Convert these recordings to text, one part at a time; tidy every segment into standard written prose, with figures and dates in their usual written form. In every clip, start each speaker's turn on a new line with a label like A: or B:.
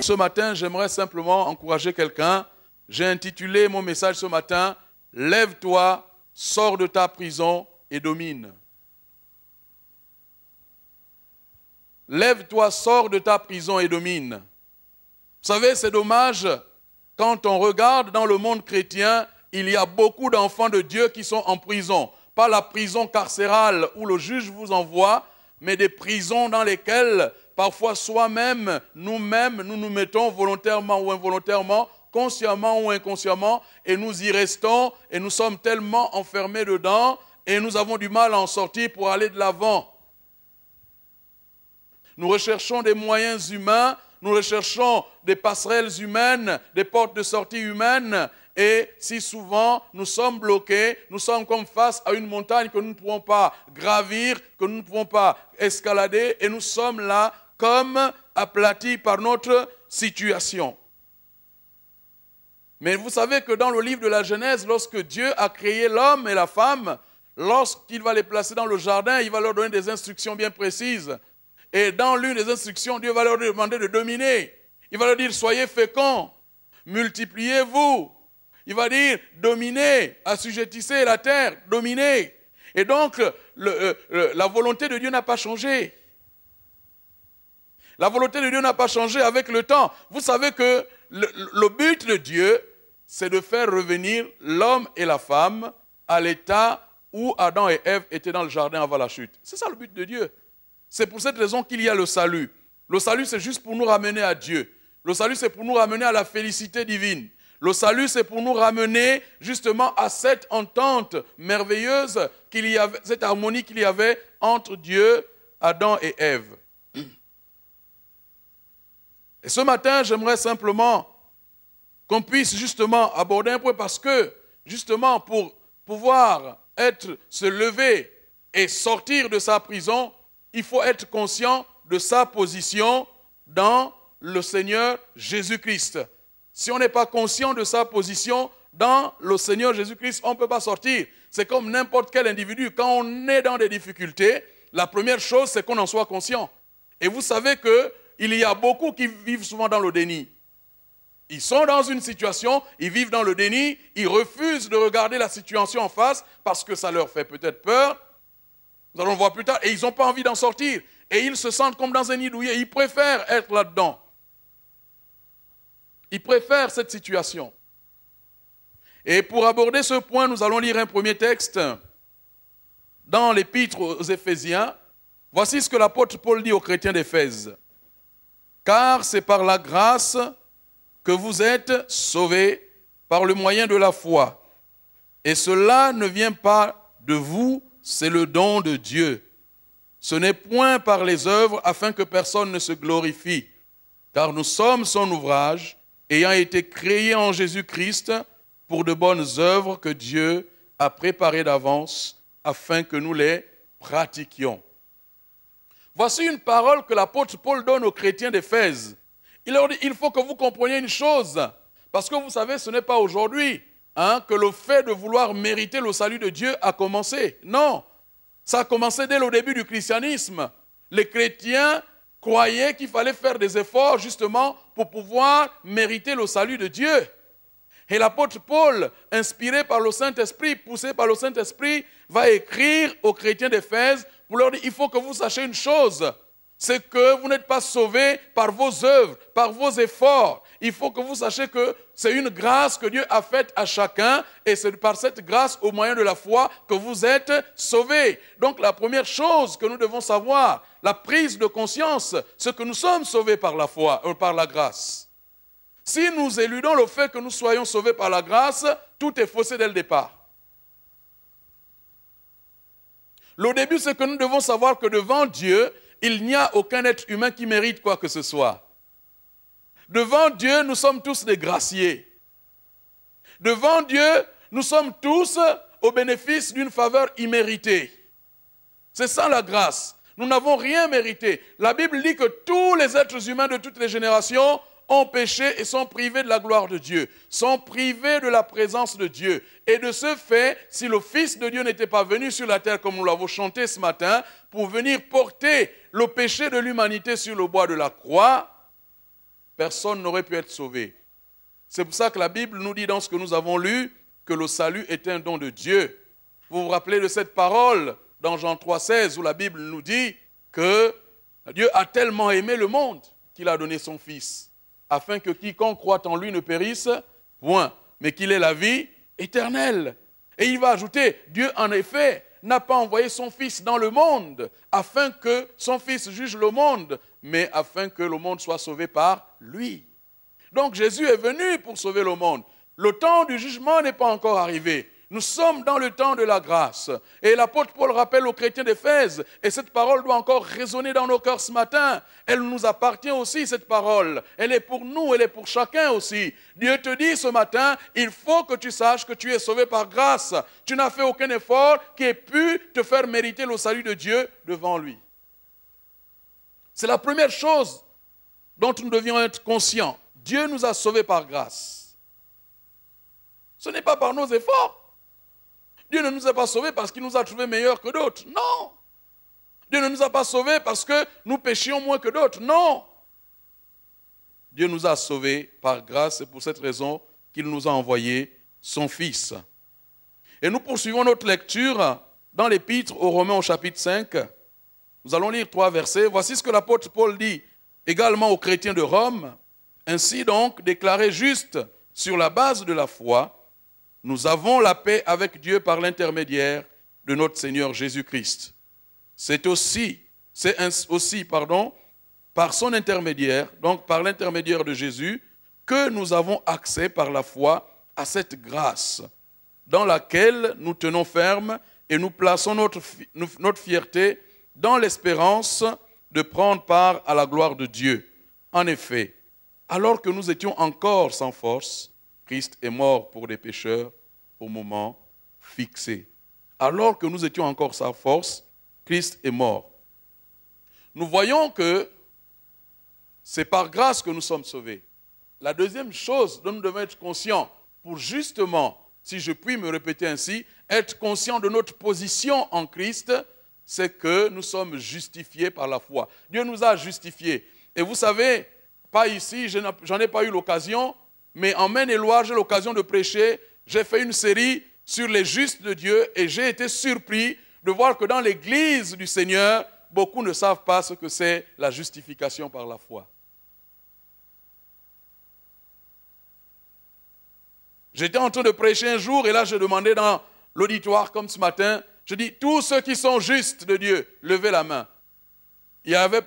A: ce matin, j'aimerais simplement encourager quelqu'un. J'ai intitulé mon message ce matin, « Lève-toi, sors de ta prison et domine ». Lève-toi, sors de ta prison et domine. Vous savez, c'est dommage, quand on regarde dans le monde chrétien, il y a beaucoup d'enfants de Dieu qui sont en prison. Pas la prison carcérale où le juge vous envoie, mais des prisons dans lesquelles parfois soi-même, nous-mêmes, nous nous mettons volontairement ou involontairement, consciemment ou inconsciemment, et nous y restons, et nous sommes tellement enfermés dedans, et nous avons du mal à en sortir pour aller de l'avant. Nous recherchons des moyens humains, nous recherchons des passerelles humaines, des portes de sortie humaines, et si souvent nous sommes bloqués, nous sommes comme face à une montagne que nous ne pouvons pas gravir, que nous ne pouvons pas escalader, et nous sommes là comme aplatis par notre situation. Mais vous savez que dans le livre de la Genèse, lorsque Dieu a créé l'homme et la femme, lorsqu'il va les placer dans le jardin, il va leur donner des instructions bien précises. Et dans l'une des instructions, Dieu va leur demander de dominer. Il va leur dire, soyez féconds, multipliez-vous. Il va dire, dominez, assujettissez la terre, dominez. Et donc, la volonté de Dieu n'a pas changé. La volonté de Dieu n'a pas changé avec le temps. Vous savez que le but de Dieu, c'est de faire revenir l'homme et la femme à l'état où Adam et Ève étaient dans le jardin avant la chute. C'est ça le but de Dieu. C'est pour cette raison qu'il y a le salut. Le salut, c'est juste pour nous ramener à Dieu. Le salut, c'est pour nous ramener à la félicité divine. Le salut, c'est pour nous ramener justement à cette entente merveilleuse qu'il y avait, cette harmonie qu'il y avait entre Dieu, Adam et Ève. Et ce matin, j'aimerais simplement qu'on puisse justement aborder un point parce que, justement, pour pouvoir se lever et sortir de sa prison, il faut être conscient de sa position dans le Seigneur Jésus-Christ. Si on n'est pas conscient de sa position dans le Seigneur Jésus-Christ, on ne peut pas sortir. C'est comme n'importe quel individu. Quand on est dans des difficultés, la première chose, c'est qu'on en soit conscient. Et vous savez qu'il y a beaucoup qui vivent souvent dans le déni. Ils sont dans une situation, ils vivent dans le déni, ils refusent de regarder la situation en face parce que ça leur fait peut-être peur. Nous allons le voir plus tard. Et ils n'ont pas envie d'en sortir. Et ils se sentent comme dans un nid douillet. Ils préfèrent être là-dedans. Ils préfèrent cette situation. Et pour aborder ce point, nous allons lire un premier texte dans l'épître aux Éphésiens. Voici ce que l'apôtre Paul dit aux chrétiens d'Éphèse. « Car c'est par la grâce que vous êtes sauvés par le moyen de la foi. Et cela ne vient pas de vous, c'est le don de Dieu. Ce n'est point par les œuvres afin que personne ne se glorifie, car nous sommes son ouvrage, ayant été créés en Jésus-Christ pour de bonnes œuvres que Dieu a préparées d'avance afin que nous les pratiquions. » Voici une parole que l'apôtre Paul donne aux chrétiens d'Éphèse. Il leur dit, il faut que vous compreniez une chose, parce que vous savez, ce n'est pas aujourd'hui que le fait de vouloir mériter le salut de Dieu a commencé. Non, ça a commencé dès le début du christianisme. Les chrétiens croyaient qu'il fallait faire des efforts justement pour pouvoir mériter le salut de Dieu. Et l'apôtre Paul, inspiré par le Saint-Esprit, poussé par le Saint-Esprit, va écrire aux chrétiens d'Éphèse pour leur dire, il faut que vous sachiez une chose, c'est que vous n'êtes pas sauvés par vos œuvres, par vos efforts. Il faut que vous sachiez que c'est une grâce que Dieu a faite à chacun et c'est par cette grâce, au moyen de la foi, que vous êtes sauvés. Donc la première chose que nous devons savoir, la prise de conscience, c'est que nous sommes sauvés par la foi, par la grâce. Si nous éludons le fait que nous soyons sauvés par la grâce, tout est faussé dès le départ. Le début, c'est que nous devons savoir que devant Dieu, il n'y a aucun être humain qui mérite quoi que ce soit. Devant Dieu, nous sommes tous des graciés. Devant Dieu, nous sommes tous au bénéfice d'une faveur imméritée. C'est ça la grâce. Nous n'avons rien mérité. La Bible dit que tous les êtres humains de toutes les générations ont péché et sont privés de la gloire de Dieu, sont privés de la présence de Dieu. Et de ce fait, si le Fils de Dieu n'était pas venu sur la terre, comme nous l'avons chanté ce matin, pour venir porter le péché de l'humanité sur le bois de la croix, personne n'aurait pu être sauvé. C'est pour ça que la Bible nous dit dans ce que nous avons lu que le salut est un don de Dieu. Vous vous rappelez de cette parole dans Jean 3,16 où la Bible nous dit que Dieu a tellement aimé le monde qu'il a donné son Fils, afin que quiconque croit en lui ne périsse point, mais qu'il ait la vie éternelle. Et il va ajouter, Dieu en effet n'a pas envoyé son Fils dans le monde, afin que son Fils juge le monde, mais afin que le monde soit sauvé par lui. Donc Jésus est venu pour sauver le monde. Le temps du jugement n'est pas encore arrivé. Nous sommes dans le temps de la grâce. Et l'apôtre Paul rappelle aux chrétiens d'Éphèse, et cette parole doit encore résonner dans nos cœurs ce matin. Elle nous appartient aussi, cette parole. Elle est pour nous, elle est pour chacun aussi. Dieu te dit ce matin, il faut que tu saches que tu es sauvé par grâce. Tu n'as fait aucun effort qui ait pu te faire mériter le salut de Dieu devant lui. C'est la première chose dont nous devions être conscients. Dieu nous a sauvés par grâce. Ce n'est pas par nos efforts. Dieu ne nous a pas sauvés parce qu'il nous a trouvés meilleurs que d'autres. Non. Dieu ne nous a pas sauvés parce que nous péchions moins que d'autres. Non. Dieu nous a sauvés par grâce. C'est pour cette raison qu'il nous a envoyé son Fils. Et nous poursuivons notre lecture dans l'Épître aux Romains au chapitre 5. Nous allons lire 3 versets. Voici ce que l'apôtre Paul dit également aux chrétiens de Rome. Ainsi donc, déclarés justes sur la base de la foi, nous avons la paix avec Dieu par l'intermédiaire de notre Seigneur Jésus-Christ. C'est aussi, par son intermédiaire, donc par l'intermédiaire de Jésus, que nous avons accès par la foi à cette grâce, dans laquelle nous tenons ferme et nous plaçons notre fierté dans l'espérance de prendre part à la gloire de Dieu. En effet, alors que nous étions encore sans force, Christ est mort pour les pécheurs au moment fixé. Alors que nous étions encore sans force, Christ est mort. Nous voyons que c'est par grâce que nous sommes sauvés. La deuxième chose dont nous devons être conscients, pour justement, si je puis me répéter ainsi, être conscients de notre position en Christ, c'est que nous sommes justifiés par la foi. Dieu nous a justifiés. Et vous savez, pas ici, j'en ai pas eu l'occasion, mais en Maine-et-Loire, j'ai l'occasion de prêcher. J'ai fait une série sur les justes de Dieu et j'ai été surpris de voir que dans l'église du Seigneur, beaucoup ne savent pas ce que c'est la justification par la foi. J'étais en train de prêcher un jour et là je demandais dans l'auditoire comme ce matin, je dis, tous ceux qui sont justes de Dieu, levez la main. Il y avait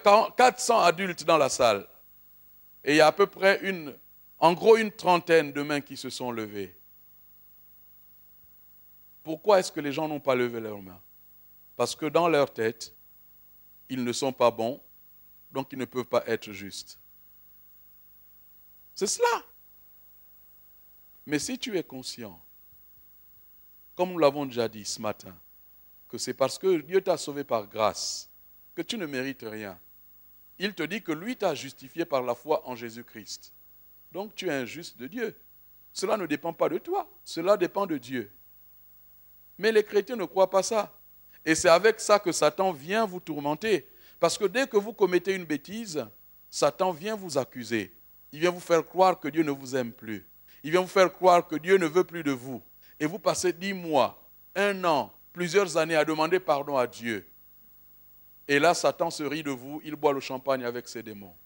A: 400 adultes dans la salle et il y a à peu près une trentaine de mains qui se sont levées. Pourquoi est-ce que les gens n'ont pas levé leurs mains? Parce que dans leur tête, ils ne sont pas bons, donc ils ne peuvent pas être justes. C'est cela. Mais si tu es conscient, comme nous l'avons déjà dit ce matin, que c'est parce que Dieu t'a sauvé par grâce, que tu ne mérites rien, il te dit que lui t'a justifié par la foi en Jésus-Christ. Donc tu es un juste de Dieu. Cela ne dépend pas de toi, cela dépend de Dieu. Mais les chrétiens ne croient pas ça. Et c'est avec ça que Satan vient vous tourmenter. Parce que dès que vous commettez une bêtise, Satan vient vous accuser. Il vient vous faire croire que Dieu ne vous aime plus. Il vient vous faire croire que Dieu ne veut plus de vous. Et vous passez 10 mois, 1 an, plusieurs années à demander pardon à Dieu. Et là, Satan se rit de vous, il boit le champagne avec ses démons.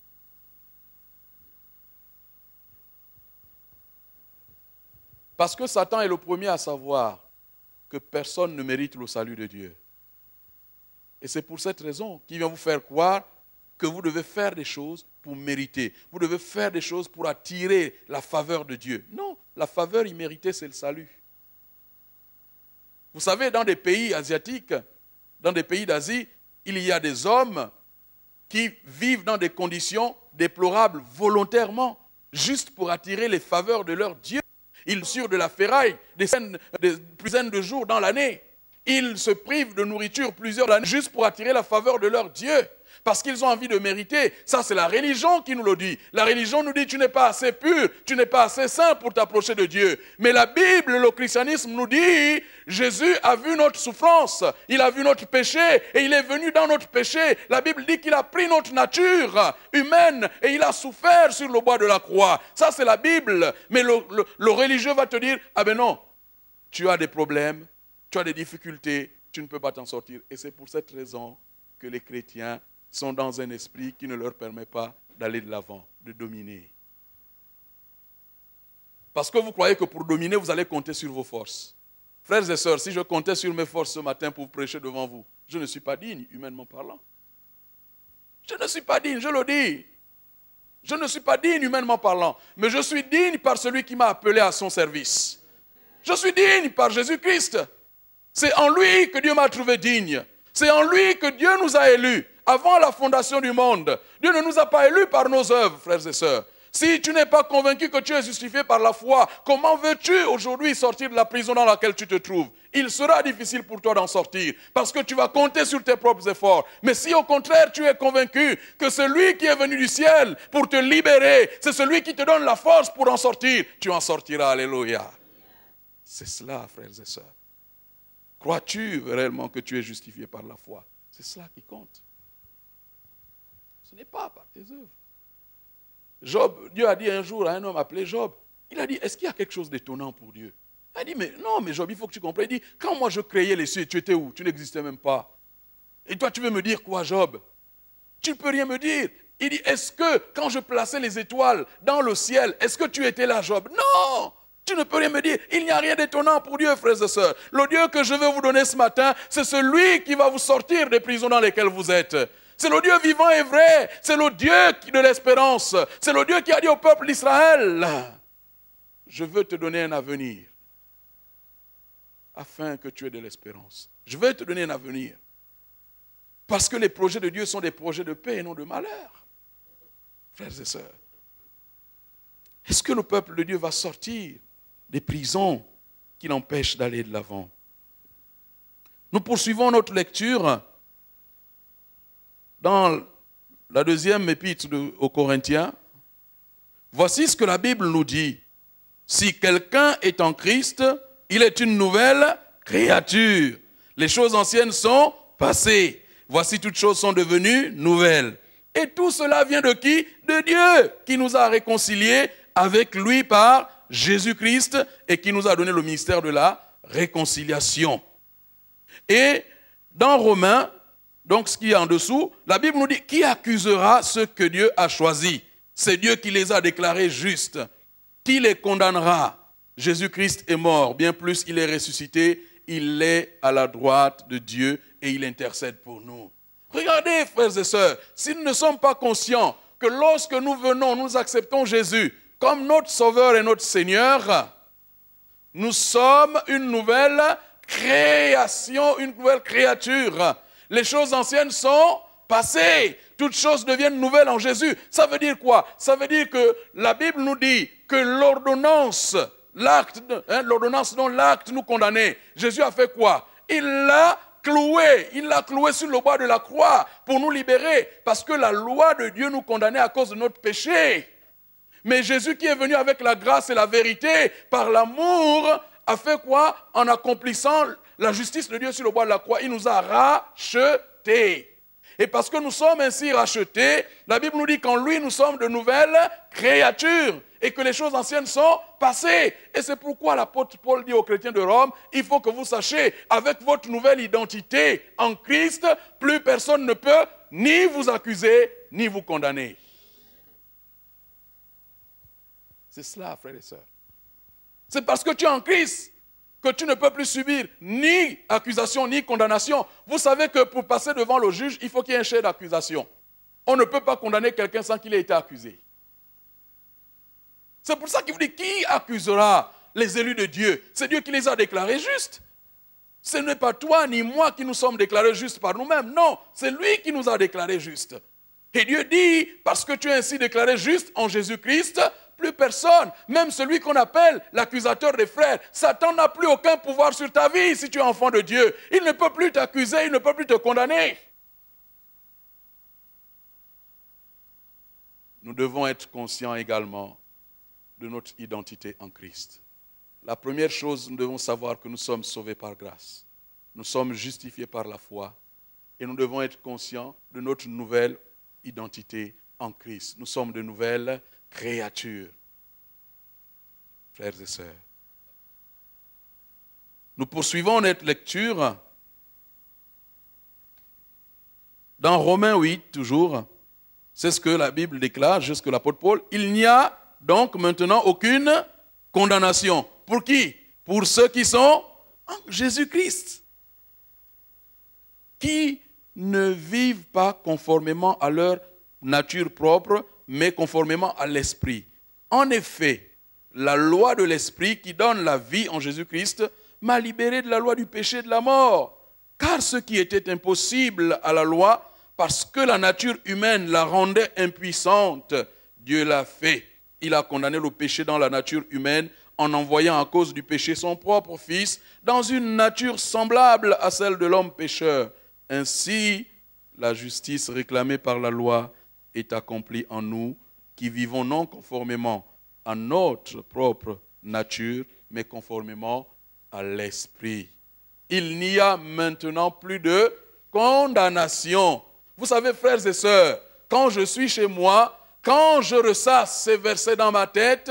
A: Parce que Satan est le premier à savoir que personne ne mérite le salut de Dieu. Et c'est pour cette raison qu'il vient vous faire croire que vous devez faire des choses pour mériter. Vous devez faire des choses pour attirer la faveur de Dieu. Non, la faveur imméritée, c'est le salut. Vous savez, dans des pays asiatiques, dans des pays d'Asie, il y a des hommes qui vivent dans des conditions déplorables volontairement, juste pour attirer les faveurs de leur Dieu. Ils surent de la ferraille des dizaines de jours dans l'année. Ils se privent de nourriture plusieurs années juste pour attirer la faveur de leur Dieu. parce qu'ils ont envie de mériter. Ça, c'est la religion qui nous le dit. La religion nous dit, tu n'es pas assez pur, tu n'es pas assez saint pour t'approcher de Dieu. Mais la Bible, le christianisme nous dit, Jésus a vu notre souffrance, il a vu notre péché et il est venu dans notre péché. La Bible dit qu'il a pris notre nature humaine et il a souffert sur le bois de la croix. Ça, c'est la Bible. Mais le religieux va te dire, ah ben non, tu as des problèmes, tu as des difficultés, tu ne peux pas t'en sortir. Et c'est pour cette raison que les chrétiens sont dans un esprit qui ne leur permet pas d'aller de l'avant, de dominer. Parce que vous croyez que pour dominer, vous allez compter sur vos forces. Frères et sœurs, si je comptais sur mes forces ce matin pour prêcher devant vous, je ne suis pas digne, humainement parlant. Je ne suis pas digne, je le dis. Je ne suis pas digne, humainement parlant. Mais je suis digne par celui qui m'a appelé à son service. Je suis digne par Jésus-Christ. C'est en lui que Dieu m'a trouvé digne. C'est en lui que Dieu nous a élus. Avant la fondation du monde, Dieu ne nous a pas élus par nos œuvres, frères et sœurs. Si tu n'es pas convaincu que tu es justifié par la foi, comment veux-tu aujourd'hui sortir de la prison dans laquelle tu te trouves? Il sera difficile pour toi d'en sortir, parce que tu vas compter sur tes propres efforts. Mais si au contraire tu es convaincu que celui qui est venu du ciel pour te libérer, c'est celui qui te donne la force pour en sortir, tu en sortiras, alléluia. C'est cela, frères et sœurs. Crois-tu réellement que tu es justifié par la foi? C'est cela qui compte. Ce n'est pas par tes œuvres. Job, Dieu a dit un jour à un homme appelé Job, il a dit, est-ce qu'il y a quelque chose d'étonnant pour Dieu? Il a dit, mais non, mais Job, il faut que tu comprennes. Il dit, quand moi je créais les cieux, tu étais où? Tu n'existais même pas. Et toi, tu veux me dire quoi, Job? Tu ne peux rien me dire. Il dit, est-ce que quand je plaçais les étoiles dans le ciel, est-ce que tu étais là, Job? Non! Tu ne peux rien me dire. Il n'y a rien d'étonnant pour Dieu, frères et sœurs. Le Dieu que je veux vous donner ce matin, c'est celui qui va vous sortir des prisons dans lesquelles vous êtes. C'est le Dieu vivant et vrai. C'est le Dieu de l'espérance. C'est le Dieu qui a dit au peuple d'Israël, je veux te donner un avenir afin que tu aies de l'espérance. Je veux te donner un avenir. Parce que les projets de Dieu sont des projets de paix et non de malheur. Frères et sœurs, est-ce que le peuple de Dieu va sortir des prisons qui l'empêchent d'aller de l'avant? Nous poursuivons notre lecture dans la deuxième épître aux Corinthiens. Voici ce que la Bible nous dit. Si quelqu'un est en Christ, il est une nouvelle créature. Les choses anciennes sont passées. Voici toutes choses sont devenues nouvelles. Et tout cela vient de qui? De Dieu, qui nous a réconciliés avec lui par Jésus-Christ et qui nous a donné le ministère de la réconciliation. Et dans Romains, donc ce qui est en dessous, la Bible nous dit, qui accusera ceux que Dieu a choisis? C'est Dieu qui les a déclarés justes. Qui les condamnera? Jésus-Christ est mort, bien plus il est ressuscité, il est à la droite de Dieu et il intercède pour nous. Regardez, frères et sœurs, si nous ne sommes pas conscients que lorsque nous venons, nous acceptons Jésus comme notre Sauveur et notre Seigneur, nous sommes une nouvelle création, une nouvelle créature. Les choses anciennes sont passées. Toutes choses deviennent nouvelles en Jésus. Ça veut dire quoi? Ça veut dire que la Bible nous dit que l'ordonnance, l'ordonnance dont l'acte nous condamnait, Jésus a fait quoi? Il l'a cloué sur le bois de la croix pour nous libérer. Parce que la loi de Dieu nous condamnait à cause de notre péché. Mais Jésus qui est venu avec la grâce et la vérité, par l'amour, a fait quoi? En accomplissant la justice de Dieu sur le bois de la croix, il nous a rachetés. Et parce que nous sommes ainsi rachetés, la Bible nous dit qu'en lui, nous sommes de nouvelles créatures et que les choses anciennes sont passées. Et c'est pourquoi l'apôtre Paul dit aux chrétiens de Rome, il faut que vous sachiez, avec votre nouvelle identité en Christ, plus personne ne peut ni vous accuser, ni vous condamner. C'est cela, frères et sœurs. C'est parce que tu es en Christ que tu ne peux plus subir ni accusation ni condamnation. Vous savez que pour passer devant le juge, il faut qu'il y ait un chef d'accusation. On ne peut pas condamner quelqu'un sans qu'il ait été accusé. C'est pour ça qu'il vous dit, qui accusera les élus de Dieu? C'est Dieu qui les a déclarés justes. Ce n'est pas toi ni moi qui nous sommes déclarés justes par nous-mêmes. Non, c'est lui qui nous a déclarés justes. Et Dieu dit, parce que tu es ainsi déclaré juste en Jésus-Christ, plus personne, même celui qu'on appelle l'accusateur des frères, Satan n'a plus aucun pouvoir sur ta vie si tu es enfant de Dieu. Il ne peut plus t'accuser, il ne peut plus te condamner. nous devons être conscients également de notre identité en Christ. La première chose, nous devons savoir que nous sommes sauvés par grâce. Nous sommes justifiés par la foi. Et nous devons être conscients de notre nouvelle identité en Christ. Nous sommes de nouvelles créatures. Frères et sœurs. Nous poursuivons notre lecture dans Romains 8, toujours. C'est ce que la Bible déclare, jusque l'apôtre Paul. Il n'y a donc maintenant aucune condamnation. Pour qui? Pour ceux qui sont en Jésus-Christ. Qui ne vivent pas conformément à leur nature propre, mais conformément à l'Esprit. En effet, la loi de l'Esprit qui donne la vie en Jésus-Christ m'a libéré de la loi du péché et de la mort. Car ce qui était impossible à la loi, parce que la nature humaine la rendait impuissante, Dieu l'a fait. Il a condamné le péché dans la nature humaine en envoyant à cause du péché son propre Fils dans une nature semblable à celle de l'homme pécheur. Ainsi, la justice réclamée par la loi est accomplie en nous, qui vivons non conformément à notre propre nature, mais conformément à l'Esprit. Il n'y a maintenant plus de condamnation. Vous savez, frères et sœurs, quand je suis chez moi, quand je ressasse ces versets dans ma tête,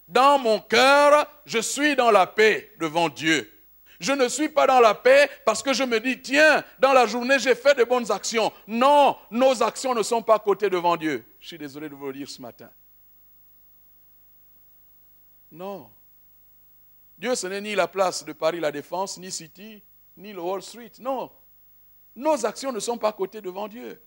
A: dans mon cœur, je suis dans la paix devant Dieu. Je ne suis pas dans la paix parce que je me dis, tiens, dans la journée, j'ai fait de bonnes actions. Non, nos actions ne sont pas cotées devant Dieu. Je suis désolé de vous le dire ce matin. Non. Dieu, ce n'est ni la place de Paris La Défense, ni City, ni le Wall Street. Non. Nos actions ne sont pas cotées devant Dieu.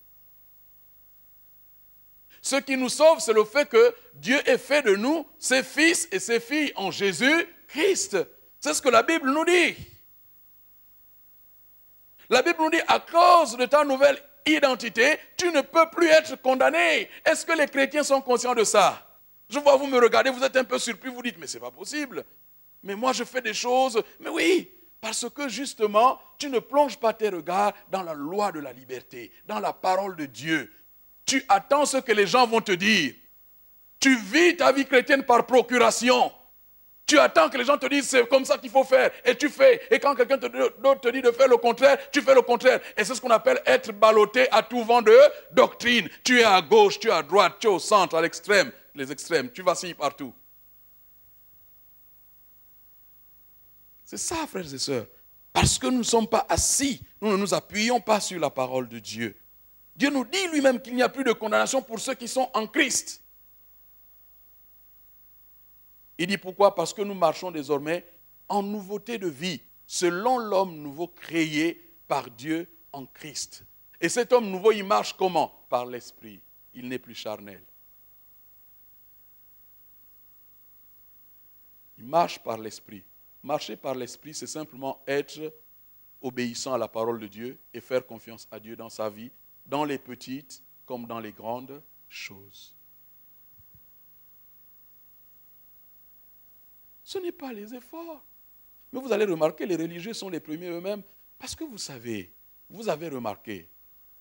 A: Ce qui nous sauve, c'est le fait que Dieu ait fait de nous ses fils et ses filles en Jésus-Christ. C'est ce que la Bible nous dit. La Bible nous dit, à cause de ta nouvelle identité, tu ne peux plus être condamné. Est-ce que les chrétiens sont conscients de ça? Je vois vous me regarder, vous êtes un peu surpris, vous dites, mais c'est pas possible. Mais moi je fais des choses. Mais oui, parce que justement, tu ne plonges pas tes regards dans la loi de la liberté, dans la parole de Dieu. Tu attends ce que les gens vont te dire. Tu vis ta vie chrétienne par procuration. Tu attends que les gens te disent c'est comme ça qu'il faut faire et tu fais. Et quand quelqu'un d'autre te dit de faire le contraire, tu fais le contraire. Et c'est ce qu'on appelle être ballotté à tout vent de doctrine. Tu es à gauche, tu es à droite, tu es au centre, à l'extrême, les extrêmes. Tu vacilles partout. C'est ça, frères et sœurs. Parce que nous ne sommes pas assis, nous ne nous appuyons pas sur la parole de Dieu. Dieu nous dit lui-même qu'il n'y a plus de condamnation pour ceux qui sont en Christ. Il dit pourquoi? Parce que nous marchons désormais en nouveauté de vie, selon l'homme nouveau créé par Dieu en Christ. Et cet homme nouveau, il marche comment? Par l'Esprit. Il n'est plus charnel. Il marche par l'Esprit. Marcher par l'Esprit, c'est simplement être obéissant à la parole de Dieu et faire confiance à Dieu dans sa vie, dans les petites comme dans les grandes choses. Ce n'est pas les efforts. Mais vous allez remarquer, les religieux sont les premiers eux-mêmes. Parce que vous savez, vous avez remarqué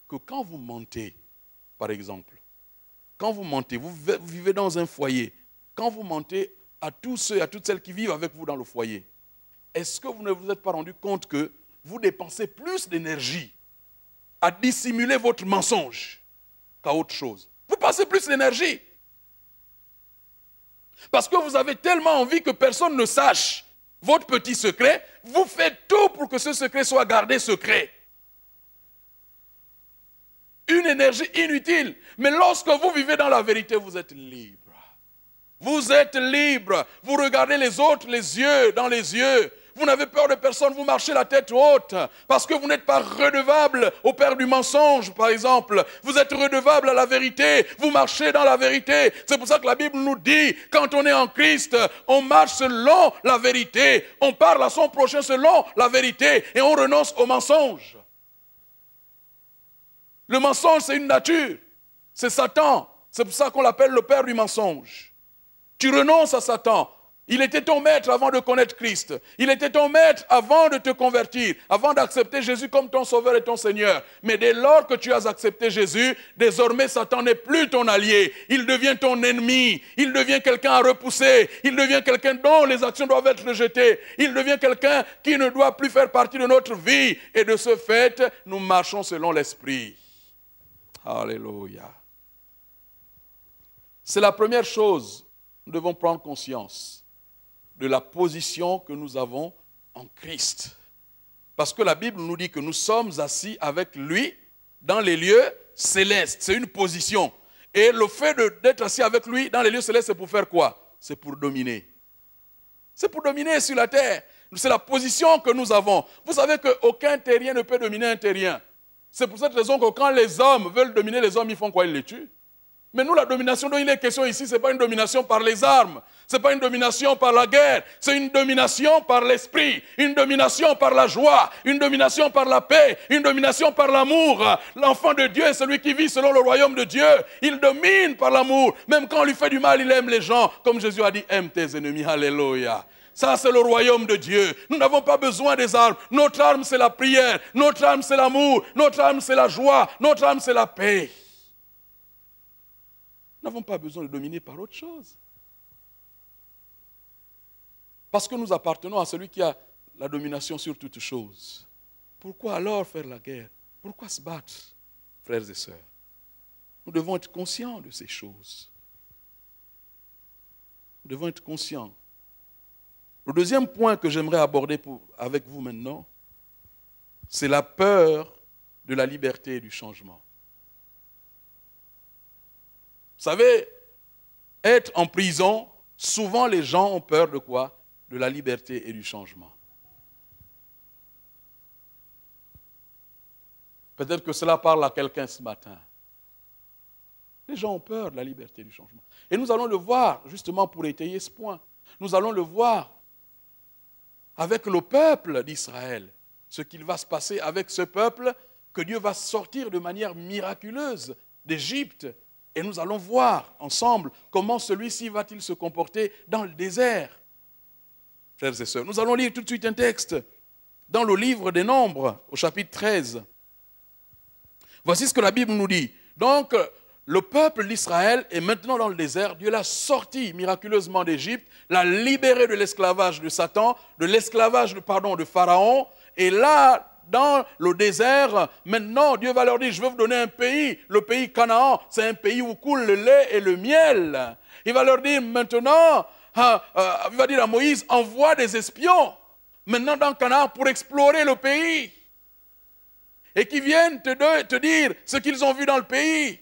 A: que quand vous mentez, par exemple, quand vous mentez, vous vivez dans un foyer, quand vous mentez à tous ceux et à toutes celles qui vivent avec vous dans le foyer, est-ce que vous ne vous êtes pas rendu compte que vous dépensez plus d'énergie à dissimuler votre mensonge qu'à autre chose? Vous passez plus d'énergie. Parce que vous avez tellement envie que personne ne sache votre petit secret, vous faites tout pour que ce secret soit gardé secret. Une énergie inutile. Mais lorsque vous vivez dans la vérité, vous êtes libre. Vous êtes libre. Vous regardez les autres dans les yeux. Vous n'avez peur de personne, vous marchez la tête haute. Parce que vous n'êtes pas redevable au père du mensonge, par exemple. Vous êtes redevable à la vérité. Vous marchez dans la vérité. C'est pour ça que la Bible nous dit, quand on est en Christ, on marche selon la vérité. On parle à son prochain selon la vérité. Et on renonce au mensonge. Le mensonge, c'est une nature. C'est Satan. C'est pour ça qu'on l'appelle le père du mensonge. Tu renonces à Satan. Il était ton maître avant de connaître Christ. Il était ton maître avant de te convertir, avant d'accepter Jésus comme ton sauveur et ton Seigneur. Mais dès lors que tu as accepté Jésus, désormais Satan n'est plus ton allié. Il devient ton ennemi. Il devient quelqu'un à repousser. Il devient quelqu'un dont les actions doivent être rejetées. Il devient quelqu'un qui ne doit plus faire partie de notre vie. Et de ce fait, nous marchons selon l'Esprit. Alléluia. C'est la première chose. Nous devons prendre conscience de la position que nous avons en Christ. Parce que la Bible nous dit que nous sommes assis avec lui dans les lieux célestes. C'est une position. Et le fait d'être assis avec lui dans les lieux célestes, c'est pour faire quoi? C'est pour dominer. C'est pour dominer sur la terre. C'est la position que nous avons. Vous savez qu'aucun terrien ne peut dominer un terrien. C'est pour cette raison que quand les hommes veulent dominer les hommes, ils font quoi? Ils les tuent. Mais nous, la domination dont il est question ici, ce n'est pas une domination par les armes, ce n'est pas une domination par la guerre, c'est une domination par l'esprit, une domination par la joie, une domination par la paix, une domination par l'amour. L'enfant de Dieu est celui qui vit selon le royaume de Dieu. Il domine par l'amour. Même quand on lui fait du mal, il aime les gens. Comme Jésus a dit, aime tes ennemis. Alléluia. Ça, c'est le royaume de Dieu. Nous n'avons pas besoin des armes. Notre arme, c'est la prière. Notre arme, c'est l'amour. Notre arme, c'est la joie. Notre arme, c'est la paix. Nous n'avons pas besoin de dominer par autre chose. Parce que nous appartenons à celui qui a la domination sur toutes choses. Pourquoi alors faire la guerre? Pourquoi se battre, frères et sœurs? Nous devons être conscients de ces choses. Nous devons être conscients. Le deuxième point que j'aimerais aborder avec vous maintenant, c'est la peur de la liberté et du changement. Vous savez, être en prison, souvent les gens ont peur de quoi? De la liberté et du changement. Peut-être que cela parle à quelqu'un ce matin. Les gens ont peur de la liberté et du changement. Et nous allons le voir, justement pour étayer ce point. Nous allons le voir avec le peuple d'Israël. Ce qu'il va se passer avec ce peuple, que Dieu va sortir de manière miraculeuse d'Égypte. Et nous allons voir ensemble comment celui-ci va-t-il se comporter dans le désert. Frères et sœurs, nous allons lire tout de suite un texte dans le livre des Nombres, au chapitre 13. Voici ce que la Bible nous dit. Donc, le peuple d'Israël est maintenant dans le désert. Dieu l'a sorti miraculeusement d'Égypte, l'a libéré de l'esclavage de Satan, de l'esclavage de Pharaon. Et là, dans le désert, maintenant, Dieu va leur dire, je vais vous donner un pays. Le pays Canaan, c'est un pays où coule le lait et le miel. Il va leur dire maintenant, il va dire à Moïse, envoie des espions, maintenant dans Canaan, pour explorer le pays. Et qui viennent te dire ce qu'ils ont vu dans le pays.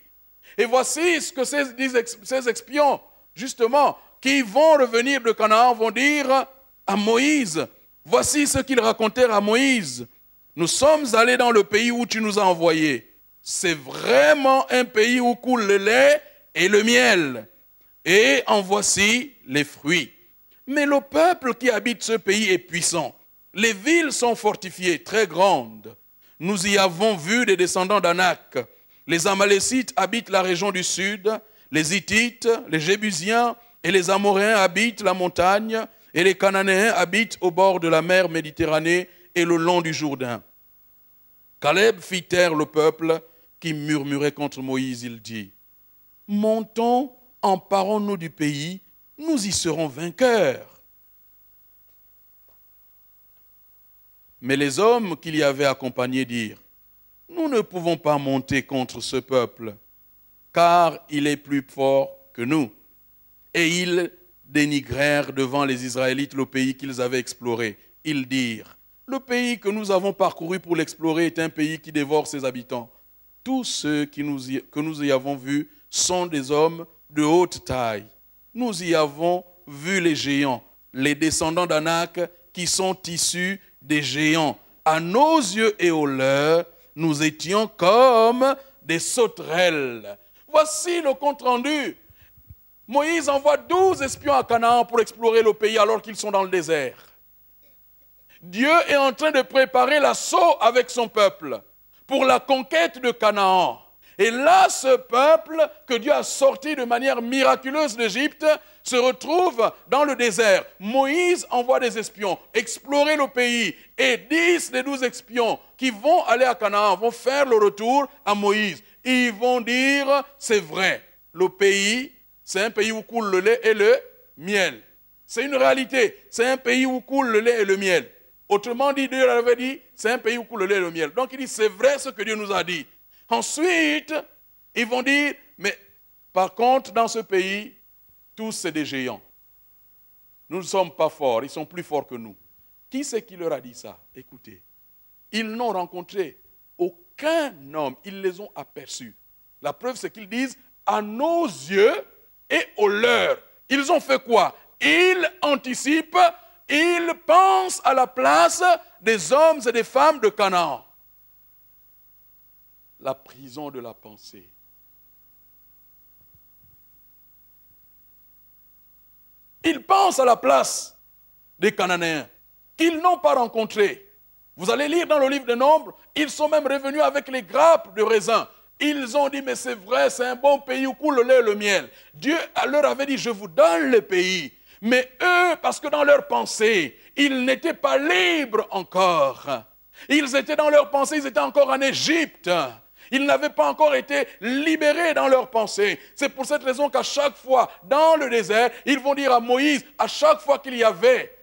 A: Et voici ce que ces espions, justement, qui vont revenir de Canaan, vont dire à Moïse. Voici ce qu'ils racontèrent à Moïse. Nous sommes allés dans le pays où tu nous as envoyés. C'est vraiment un pays où coule le lait et le miel. Et en voici les fruits. Mais le peuple qui habite ce pays est puissant. Les villes sont fortifiées, très grandes. Nous y avons vu des descendants d'Anak. Les Amalécites habitent la région du sud. Les Hittites, les Jébusiens et les Amoréens habitent la montagne. Et les Cananéens habitent au bord de la mer Méditerranée et le long du Jourdain. Caleb fit taire le peuple qui murmurait contre Moïse. Il dit, montons, emparons-nous du pays, nous y serons vainqueurs. Mais les hommes qui l'y avaient accompagné dirent, nous ne pouvons pas monter contre ce peuple, car il est plus fort que nous. Et ils dénigrèrent devant les Israélites le pays qu'ils avaient exploré. Ils dirent, le pays que nous avons parcouru pour l'explorer est un pays qui dévore ses habitants. Tous ceux que nous y avons vus sont des hommes de haute taille. Nous y avons vu les géants, les descendants d'Anak qui sont issus des géants. À nos yeux et aux leurs, nous étions comme des sauterelles. Voici le compte-rendu. Moïse envoie 12 espions à Canaan pour explorer le pays alors qu'ils sont dans le désert. Dieu est en train de préparer l'assaut avec son peuple pour la conquête de Canaan. Et là, ce peuple que Dieu a sorti de manière miraculeuse d'Égypte se retrouve dans le désert. Moïse envoie des espions explorer le pays. Et 10 des 12 espions qui vont aller à Canaan vont faire le retour à Moïse. Ils vont dire, c'est vrai, le pays, c'est un pays où coule le lait et le miel. C'est une réalité. C'est un pays où coule le lait et le miel. Autrement dit, Dieu avait dit, c'est un pays où coule le lait et le miel. Donc il dit, c'est vrai ce que Dieu nous a dit. Ensuite, ils vont dire, mais par contre, dans ce pays, tous c'est des géants. Nous ne sommes pas forts, ils sont plus forts que nous. Qui c'est qui leur a dit ça? Écoutez, ils n'ont rencontré aucun homme, ils les ont aperçus. La preuve, c'est qu'ils disent, à nos yeux et aux leurs. Ils ont fait quoi? Ils anticipent, ils pensent à la place des hommes et des femmes de Canaan. La prison de la pensée. Ils pensent à la place des Cananéens qu'ils n'ont pas rencontrés. Vous allez lire dans le livre de Nombres, ils sont même revenus avec les grappes de raisin. Ils ont dit, mais c'est vrai, c'est un bon pays où coule le lait et le miel. Dieu leur avait dit, je vous donne le pays. Mais eux, parce que dans leur pensée, ils n'étaient pas libres encore. Ils étaient dans leur pensée, ils étaient encore en Égypte. Ils n'avaient pas encore été libérés dans leur pensée. C'est pour cette raison qu'à chaque fois, dans le désert, ils vont dire à Moïse, à chaque fois qu'il y avait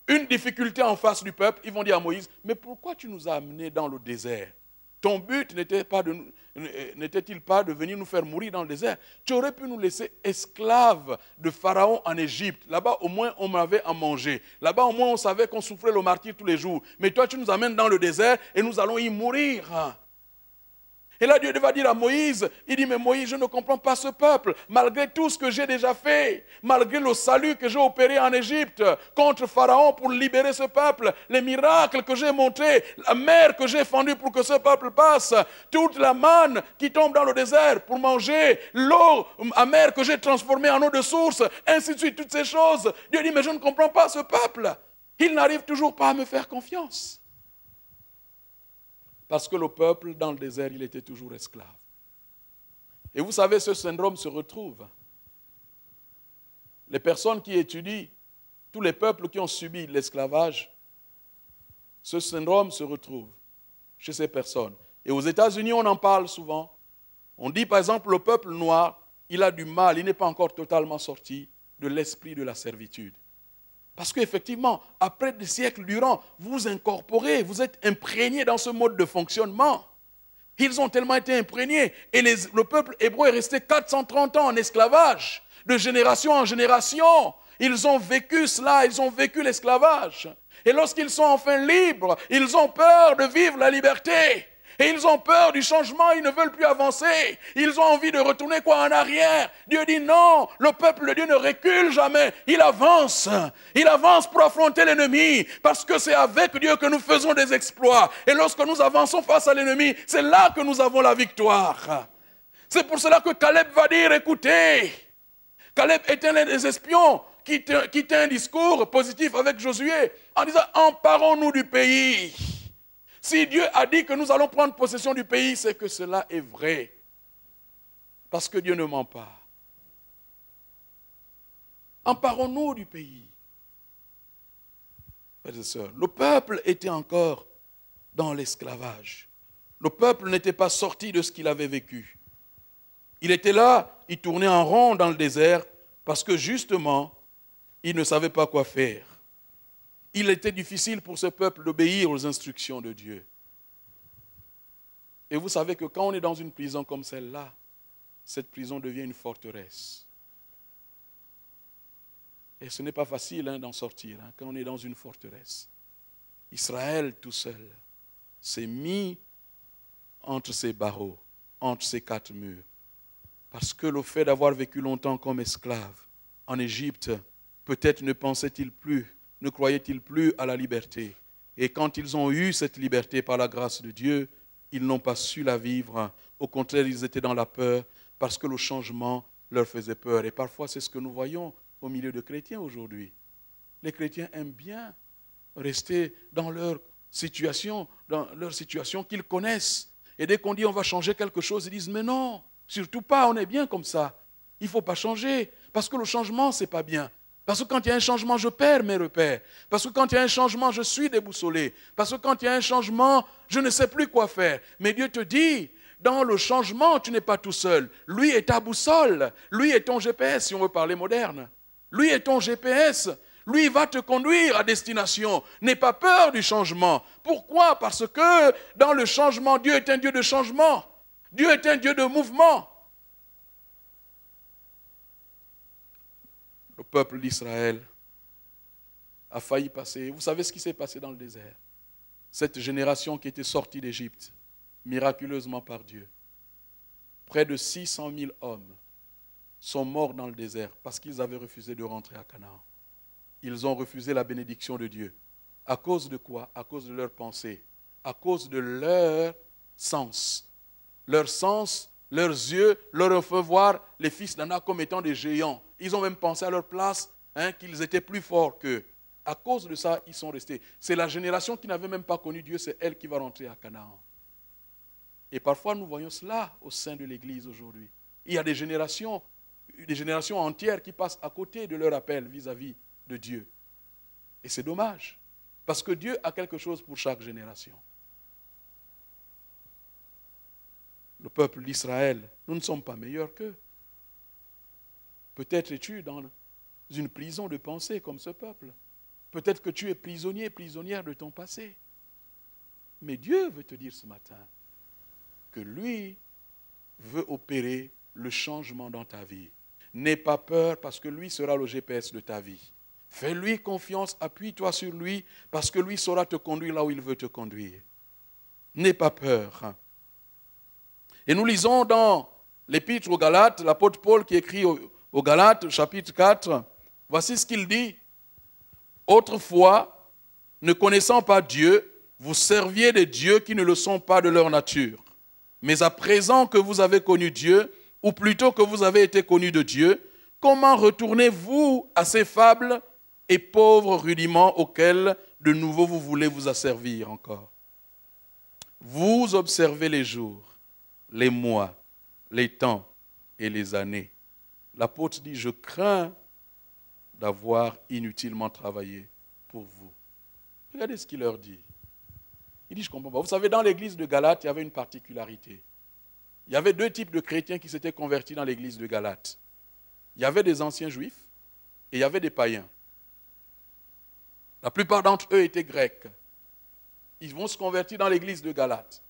A: une difficulté en face du peuple, ils vont dire à Moïse, mais pourquoi tu nous as amenés dans le désert? Ton but n'était-il pas de venir nous faire mourir dans le désert? Tu aurais pu nous laisser esclaves de Pharaon en Égypte. Là-bas, au moins, on avait à manger. Là-bas, au moins, on savait qu'on souffrait le martyre tous les jours. Mais toi, tu nous amènes dans le désert et nous allons y mourir. Et là, Dieu va dire à Moïse, il dit, mais Moïse, je ne comprends pas ce peuple, malgré tout ce que j'ai déjà fait, malgré le salut que j'ai opéré en Égypte contre Pharaon pour libérer ce peuple, les miracles que j'ai montrés, la mer que j'ai fendue pour que ce peuple passe, toute la manne qui tombe dans le désert pour manger, l'eau amère que j'ai transformée en eau de source, ainsi de suite, toutes ces choses. Dieu dit, mais je ne comprends pas ce peuple. Il n'arrive toujours pas à me faire confiance. Parce que le peuple, dans le désert, il était toujours esclave. Et vous savez, ce syndrome se retrouve. Les personnes qui étudient, tous les peuples qui ont subi l'esclavage, ce syndrome se retrouve chez ces personnes. Et aux États-Unis, on en parle souvent. On dit par exemple, le peuple noir, il a du mal, il n'est pas encore totalement sorti de l'esprit de la servitude. Parce qu'effectivement, après des siècles durant, vous incorporez, vous êtes imprégnés dans ce mode de fonctionnement. Ils ont tellement été imprégnés. Et le peuple hébreu est resté 430 ans en esclavage, de génération en génération. Ils ont vécu cela, ils ont vécu l'esclavage. Et lorsqu'ils sont enfin libres, ils ont peur de vivre la liberté. Et ils ont peur du changement, ils ne veulent plus avancer. Ils ont envie de retourner en arrière. Dieu dit non, le peuple de Dieu ne recule jamais. Il avance pour affronter l'ennemi. Parce que c'est avec Dieu que nous faisons des exploits. Et lorsque nous avançons face à l'ennemi, c'est là que nous avons la victoire. C'est pour cela que Caleb va dire, écoutez, Caleb était l'un des espions qui tient un discours positif avec Josué en disant, emparons-nous du pays. Si Dieu a dit que nous allons prendre possession du pays, c'est que cela est vrai. Parce que Dieu ne ment pas. Emparons-nous du pays. Frères et sœurs, le peuple était encore dans l'esclavage. Le peuple n'était pas sorti de ce qu'il avait vécu. Il était là, il tournait en rond dans le désert parce que justement, il ne savait pas quoi faire. Il était difficile pour ce peuple d'obéir aux instructions de Dieu. Et vous savez que quand on est dans une prison comme celle-là, cette prison devient une forteresse. Et ce n'est pas facile d'en sortir quand on est dans une forteresse. Israël tout seul s'est mis entre ces barreaux, entre ces 4 murs. Parce que le fait d'avoir vécu longtemps comme esclave en Égypte, peut-être ne pensait-il plus, ne croyait-il plus à la liberté. Et quand ils ont eu cette liberté par la grâce de Dieu, ils n'ont pas su la vivre. Au contraire, ils étaient dans la peur parce que le changement leur faisait peur. Et parfois, c'est ce que nous voyons au milieu de chrétiens aujourd'hui. Les chrétiens aiment bien rester dans leur situation qu'ils connaissent. Et dès qu'on dit on va changer quelque chose, ils disent mais non, surtout pas, on est bien comme ça. Il ne faut pas changer, parce que le changement, ce n'est pas bien. Parce que quand il y a un changement, je perds mes repères. Parce que quand il y a un changement, je suis déboussolé. Parce que quand il y a un changement, je ne sais plus quoi faire. Mais Dieu te dit, dans le changement, tu n'es pas tout seul. Lui est ta boussole. Lui est ton GPS, si on veut parler moderne. Lui est ton GPS. Lui va te conduire à destination. N'aie pas peur du changement. Pourquoi? Parce que dans le changement, Dieu est un Dieu de changement. Dieu est un Dieu de mouvement. Le peuple d'Israël a failli passer. Vous savez ce qui s'est passé dans le désert? Cette génération qui était sortie d'Égypte, miraculeusement par Dieu. Près de 600 000 hommes sont morts dans le désert parce qu'ils avaient refusé de rentrer à Canaan. Ils ont refusé la bénédiction de Dieu. À cause de quoi? À cause de leurs pensées. À cause de leur sens. Leur sens, leurs yeux, leur ont fait voir les fils d'Anak comme étant des géants. Ils ont même pensé à leur place qu'ils étaient plus forts qu'eux. À cause de ça, ils sont restés. C'est la génération qui n'avait même pas connu Dieu, c'est elle qui va rentrer à Canaan. Et parfois, nous voyons cela au sein de l'Église aujourd'hui. Il y a des générations entières qui passent à côté de leur appel vis-à-vis de Dieu. Et c'est dommage, parce que Dieu a quelque chose pour chaque génération. Le peuple d'Israël, nous ne sommes pas meilleurs qu'eux. Peut-être es-tu dans une prison de pensée comme ce peuple. Peut-être que tu es prisonnier, prisonnière de ton passé. Mais Dieu veut te dire ce matin que lui veut opérer le changement dans ta vie. N'aie pas peur parce que lui sera le GPS de ta vie. Fais-lui confiance, appuie-toi sur lui parce que lui saura te conduire là où il veut te conduire. N'aie pas peur. Et nous lisons dans l'épître aux Galates, l'apôtre Paul qui écrit aux Galates, chapitre 4, voici ce qu'il dit. Autrefois, ne connaissant pas Dieu, vous serviez des dieux qui ne le sont pas de leur nature. Mais à présent que vous avez connu Dieu, ou plutôt que vous avez été connu de Dieu, comment retournez-vous à ces fables et pauvres rudiments auxquels de nouveau vous voulez vous asservir encore? Vous observez les jours, les mois, les temps et les années. L'apôtre dit, je crains d'avoir inutilement travaillé pour vous. Regardez ce qu'il leur dit. Il dit, je ne comprends pas. Vous savez, dans l'église de Galate, il y avait une particularité. Il y avait deux types de chrétiens qui s'étaient convertis dans l'église de Galate. Il y avait des anciens juifs et il y avait des païens. La plupart d'entre eux étaient grecs. Ils vont se convertir dans l'église de Galate.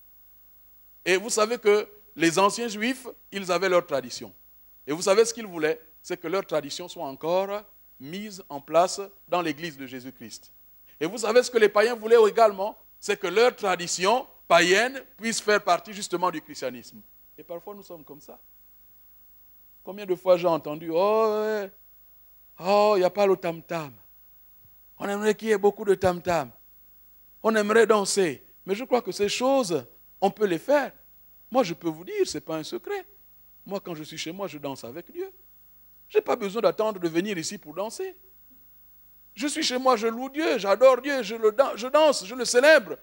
A: Et vous savez que les anciens juifs, ils avaient leur tradition. Et vous savez ce qu'ils voulaient? C'est que leur tradition soit encore mise en place dans l'église de Jésus-Christ. Et vous savez ce que les païens voulaient également? C'est que leur tradition païenne puisse faire partie justement du christianisme. Et parfois nous sommes comme ça. Combien de fois j'ai entendu, il n'y a pas le tam-tam. On aimerait qu'il y ait beaucoup de tam-tam. On aimerait danser. Mais je crois que ces choses, on peut les faire. Moi, je peux vous dire, ce n'est pas un secret. Moi, quand je suis chez moi, je danse avec Dieu. Je n'ai pas besoin d'attendre de venir ici pour danser. Je suis chez moi, je loue Dieu, j'adore Dieu, je danse, je le célèbre.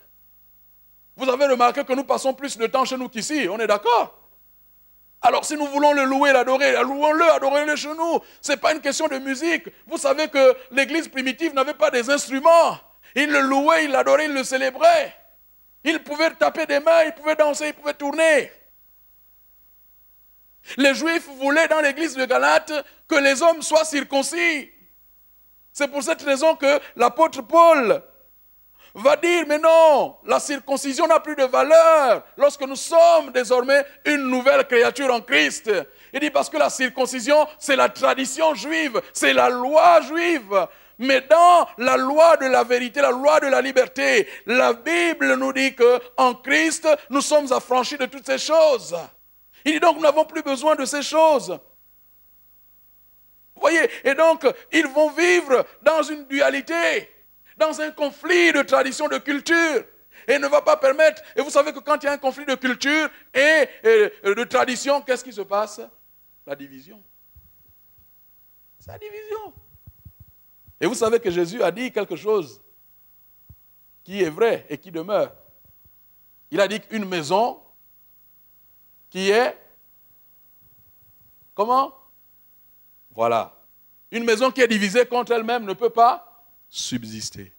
A: Vous avez remarqué que nous passons plus de temps chez nous qu'ici, on est d'accord? Alors si nous voulons le louer, l'adorer, louons-le, adorons-le chez nous. Ce n'est pas une question de musique. Vous savez que l'église primitive n'avait pas des instruments. Ils le louaient, ils l'adoraient, ils le célébraient. Ils pouvaient taper des mains, ils pouvaient danser, ils pouvaient tourner. Les Juifs voulaient dans l'église de Galate que les hommes soient circoncis. C'est pour cette raison que l'apôtre Paul va dire, mais non, la circoncision n'a plus de valeur lorsque nous sommes désormais une nouvelle créature en Christ. Il dit parce que la circoncision, c'est la tradition juive, c'est la loi juive. Mais dans la loi de la vérité, la loi de la liberté, la Bible nous dit qu'en Christ, nous sommes affranchis de toutes ces choses. Il dit donc, nous n'avons plus besoin de ces choses. Vous voyez, et donc, ils vont vivre dans une dualité, dans un conflit de tradition, de culture. Et ne va pas permettre, et vous savez que quand il y a un conflit de culture et de tradition, qu'est-ce qui se passe? La division. C'est la division. Et vous savez que Jésus a dit quelque chose qui est vrai et qui demeure. Il a dit qu'une maison qui est... Comment? Voilà. Une maison qui est divisée contre elle-même ne peut pas subsister.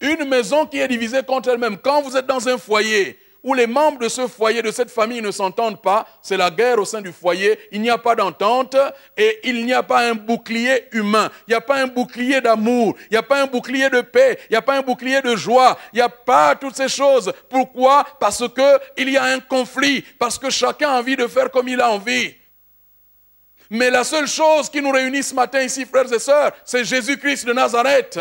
A: Une maison qui est divisée contre elle-même, quand vous êtes dans un foyer où les membres de ce foyer, de cette famille ne s'entendent pas, c'est la guerre au sein du foyer, il n'y a pas d'entente et il n'y a pas un bouclier humain, il n'y a pas un bouclier d'amour, il n'y a pas un bouclier de paix, il n'y a pas un bouclier de joie, il n'y a pas toutes ces choses. Pourquoi? Parce qu'il y a un conflit, parce que chacun a envie de faire comme il a envie. Mais la seule chose qui nous réunit ce matin ici, frères et sœurs, c'est Jésus-Christ de Nazareth.